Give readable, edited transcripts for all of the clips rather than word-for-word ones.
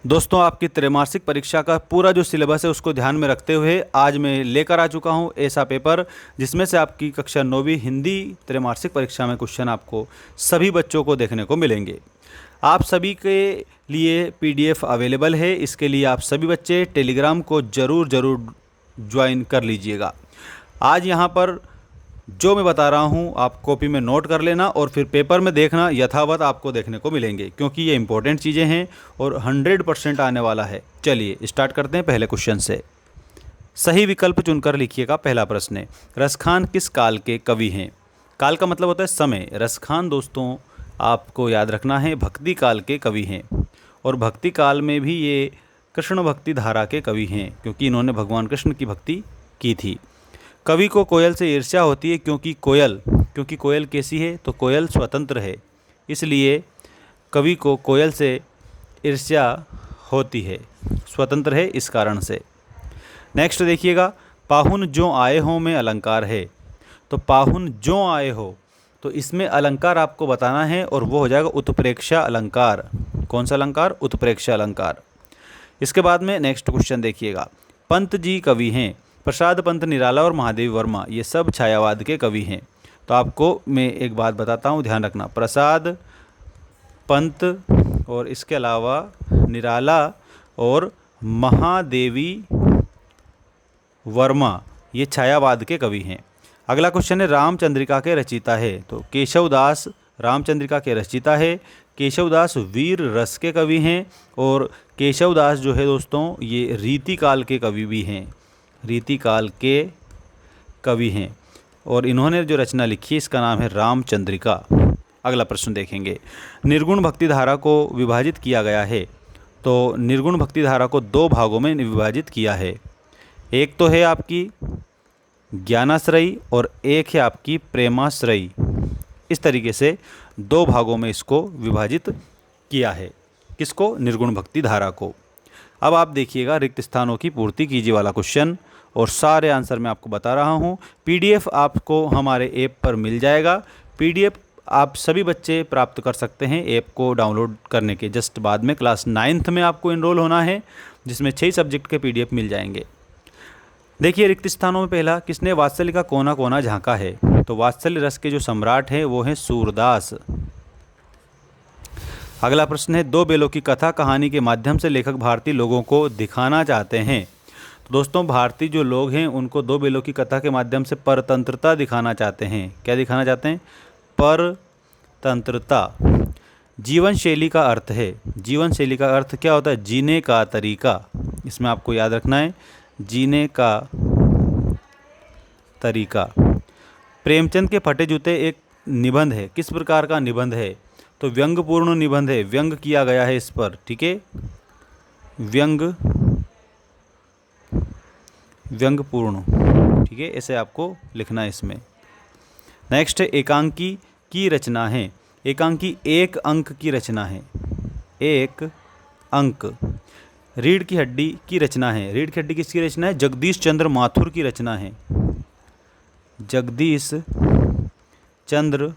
दोस्तों, आपकी त्रैमासिक परीक्षा का पूरा जो सिलेबस है उसको ध्यान में रखते हुए आज मैं लेकर आ चुका हूं ऐसा पेपर जिसमें से आपकी कक्षा 9वीं हिंदी त्रैमासिक परीक्षा में क्वेश्चन आपको सभी बच्चों को देखने को मिलेंगे। आप सभी के लिए पीडीएफ अवेलेबल है। इसके लिए आप सभी बच्चे टेलीग्राम को ज़रूर ज्वाइन कर लीजिएगा। आज यहाँ पर जो मैं बता रहा हूँ आप कॉपी में नोट कर लेना और फिर पेपर में देखना, यथावत आपको देखने को मिलेंगे क्योंकि ये इंपॉर्टेंट चीज़ें हैं और 100% आने वाला है। चलिए स्टार्ट करते हैं पहले क्वेश्चन से। सही विकल्प चुनकर लिखिएगा। पहला प्रश्न है, रसखान किस काल के कवि हैं? काल का मतलब होता है समय। रसखान दोस्तों आपको याद रखना है भक्ति काल के कवि हैं और भक्ति काल में भी ये कृष्ण भक्ति धारा के कवि हैं क्योंकि इन्होंने भगवान कृष्ण की भक्ति की थी। कवि को कोयल से ईर्ष्या होती है क्योंकि कोयल कैसी है? तो कोयल स्वतंत्र है, इसलिए कवि को कोयल से ईर्ष्या होती है, स्वतंत्र है इस कारण से। नेक्स्ट देखिएगा, पाहुन जो आए हों में अलंकार है। तो पाहुन जो आए हो, तो इसमें अलंकार आपको बताना है और वो हो जाएगा उत्प्रेक्षा अलंकार। कौन सा अलंकार? उत्प्रेक्षा अलंकार। इसके बाद में नेक्स्ट क्वेश्चन देखिएगा, पंत जी कवि हैं। प्रसाद पंत निराला और महादेवी वर्मा ये सब छायावाद के कवि हैं। तो आपको मैं एक बात बताता हूँ, ध्यान रखना। प्रसाद पंत और इसके अलावा निराला और महादेवी वर्मा ये छायावाद के कवि हैं। अगला क्वेश्चन है, रामचंद्रिका के रचयिता है। तो केशवदास रामचंद्रिका के रचयिता है। केशवदास वीर रस के कवि हैं और केशवदास जो है दोस्तों ये रीति काल के कवि भी हैं। रीति काल के कवि हैं और इन्होंने जो रचना लिखी है इसका नाम है रामचंद्रिका। अगला प्रश्न देखेंगे, निर्गुण भक्ति धारा को विभाजित किया गया है। तो निर्गुण भक्ति धारा को दो भागों में विभाजित किया है। एक तो है आपकी ज्ञानाश्रयी और एक है आपकी प्रेमाश्रयी। इस तरीके से दो भागों में इसको विभाजित किया है। किसको? निर्गुण भक्ति धारा को। अब आप देखिएगा, रिक्त स्थानों की पूर्ति कीजिए वाला क्वेश्चन और सारे आंसर मैं आपको बता रहा हूँ। पीडीएफ आपको हमारे ऐप पर मिल जाएगा। पीडीएफ आप सभी बच्चे प्राप्त कर सकते हैं ऐप को डाउनलोड करने के जस्ट बाद में। क्लास 9th में आपको इनरोल होना है जिसमें 6 सब्जेक्ट के पीडीएफ मिल जाएंगे। देखिए, रिक्त स्थानों में पहला, किसने वात्सल्य का कोना कोना झांका है? तो वात्सल्य रस के जो सम्राट हैं वो हैं सूरदास। अगला प्रश्न है, दो बेलों की कथा कहानी के माध्यम से लेखक भारतीय लोगों को दिखाना चाहते हैं। तो दोस्तों भारतीय जो लोग हैं उनको दो बेलों की कथा के माध्यम से परतंत्रता दिखाना चाहते हैं। क्या दिखाना चाहते हैं? परतंत्रता। जीवन शैली का अर्थ है। जीवन शैली का अर्थ क्या होता है? जीने का तरीका। इसमें आपको याद रखना है, जीने का तरीका। प्रेमचंद के फटे जूते एक निबंध है। किस प्रकार का निबंध है? तो व्यंग्यपूर्ण निबंध है। व्यंग किया गया है इस पर, ठीक है, व्यंग्यपूर्ण, ठीक है, ऐसे आपको लिखना है इसमें। नेक्स्ट है, एकांकी की रचना है। एकांकी एक अंक की रचना है। एक अंक। रीढ़ की हड्डी की रचना है। रीढ़ की हड्डी किसकी रचना है? जगदीश चंद्र माथुर की रचना है। जगदीश चंद्र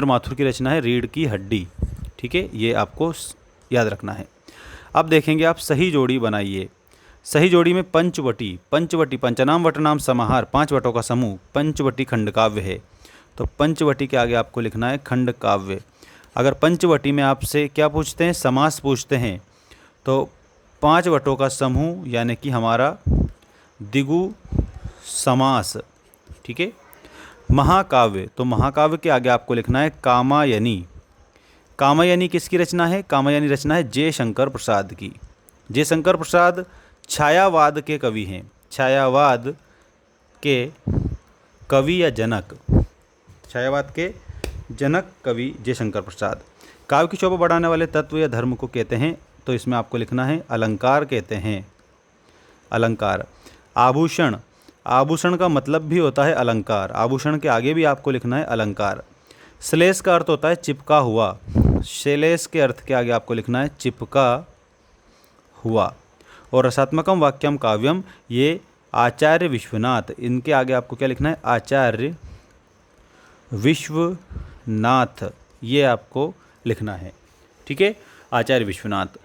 माथुर की रचना है रीढ़ की हड्डी, ठीक है, ये आपको याद रखना है। अब देखेंगे आप सही जोड़ी बनाइए। सही जोड़ी में पंचवटी, पंचनाम वटनाम समाहार, 5 वटों का समूह पंचवटी खंड काव्य है। तो पंचवटी के आगे आपको लिखना है खंड काव्य। अगर पंचवटी में आपसे क्या पूछते हैं? समास पूछते हैं। तो 5 वटों का समूह यानी कि हमारा द्विगु समास, ठीक है। महाकाव्य, तो महाकाव्य के आगे आपको लिखना है कामायनी। कामायनी किसकी रचना है? कामायनी रचना है जयशंकर प्रसाद की। जयशंकर प्रसाद छायावाद के कवि हैं। छायावाद के कवि या जनक, छायावाद के जनक कवि जयशंकर प्रसाद। काव्य की शोभा बढ़ाने वाले तत्व या धर्म को कहते हैं। तो इसमें आपको लिखना है अलंकार कहते हैं। अलंकार। आभूषण, आभूषण का मतलब भी होता है अलंकार। आभूषण के आगे भी आपको लिखना है अलंकार। श्लेष का अर्थ होता है चिपका हुआ। श्लेष के अर्थ के आगे आपको लिखना है चिपका हुआ। और रसात्मकम वाक्यम काव्यम, ये आचार्य विश्वनाथ, इनके आगे आपको क्या लिखना है? आचार्य विश्वनाथ, ये आपको लिखना है। ठीक है, आचार्य विश्वनाथ।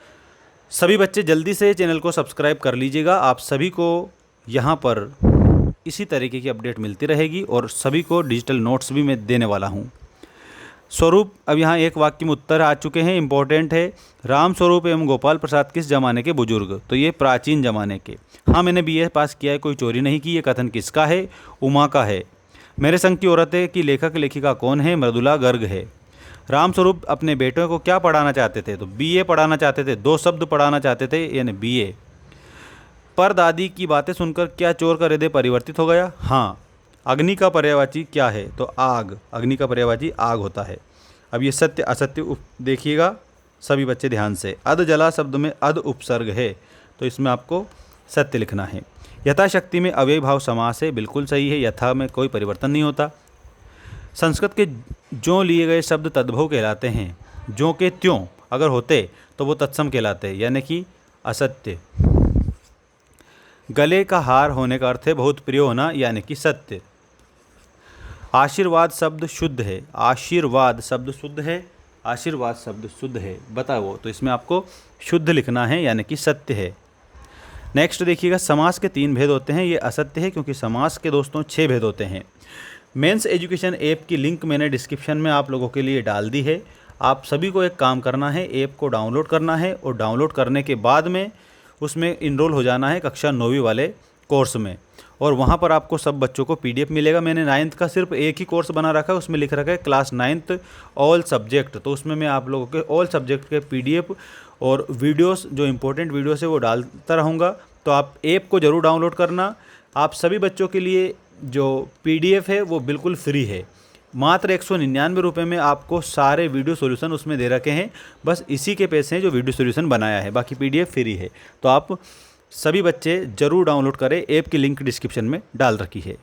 सभी बच्चे जल्दी से चैनल को सब्सक्राइब कर लीजिएगा। आप सभी को यहाँ पर इसी तरीके की अपडेट मिलती रहेगी और सभी को डिजिटल नोट्स भी मैं देने वाला हूँ। स्वरूप, अब यहाँ एक वाक्य में उत्तर आ चुके हैं, इम्पोर्टेंट है। राम स्वरूप एवं गोपाल प्रसाद किस जमाने के बुजुर्ग? तो ये प्राचीन जमाने के। हाँ, मैंने बीए पास किया है, कोई चोरी नहीं की। ये कथन किसका है? उमा का है। मेरे संग की औरतें की लेखक लेखिका कौन है? मृदुला गर्ग है। राम स्वरूप अपने बेटों को क्या पढ़ाना चाहते थे? तो बीए पढ़ाना चाहते थे, 2 शब्द पढ़ाना चाहते थे, यानी बीए। पर दादी की बातें सुनकर क्या चोर का हृदय परिवर्तित हो गया? हाँ। अग्नि का पर्यायवाची क्या है? तो आग। अग्नि का पर्यायवाची आग होता है। अब ये सत्य असत्य देखिएगा सभी बच्चे ध्यान से। अध जला शब्द में अध उपसर्ग है, तो इसमें आपको सत्य लिखना है। यथाशक्ति में अव्ययी भाव समास है, बिल्कुल सही है। यथा में कोई परिवर्तन नहीं होता। संस्कृत के ज्यों लिए गए शब्द तद्भव कहलाते हैं। ज्यों के त्यों अगर होते तो वो तत्सम कहलाते, यानी कि असत्य। गले का हार होने का अर्थ है बहुत प्रिय होना, यानी कि सत्य। आशीर्वाद शब्द शुद्ध है। आशीर्वाद शब्द शुद्ध है। आशीर्वाद शब्द शुद्ध है, बताओ। तो इसमें आपको शुद्ध लिखना है, यानी कि सत्य है। नेक्स्ट देखिएगा, समास के 3 भेद होते हैं। ये असत्य है क्योंकि समास के दोस्तों 6 भेद होते हैं। मेंस एजुकेशन ऐप की लिंक मैंने डिस्क्रिप्शन में आप लोगों के लिए डाल दी है। आप सभी को एक काम करना है, ऐप को डाउनलोड करना है और डाउनलोड करने के बाद में उसमें इनरोल हो जाना है कक्षा 9वीं वाले कोर्स में, और वहाँ पर आपको सब बच्चों को PDF मिलेगा। मैंने 9th का सिर्फ एक ही कोर्स बना रखा है, उसमें लिख रखा है क्लास 9th ऑल सब्जेक्ट। तो उसमें मैं आप लोगों के ऑल सब्जेक्ट के PDF और वीडियोस, जो इंपॉर्टेंट वीडियोस है वो डालता रहूँगा। तो आप ऐप को ज़रूर डाउनलोड करना। आप सभी बच्चों के लिए जो PDF है वो बिल्कुल फ्री है। मात्र 199 रुपये में आपको सारे वीडियो सॉल्यूशन उसमें दे रखे हैं। बस इसी के पैसे हैं जो वीडियो सॉल्यूशन बनाया है, बाकी PDF फ्री है। तो आप सभी बच्चे ज़रूर डाउनलोड करें, ऐप की लिंक डिस्क्रिप्शन में डाल रखी है।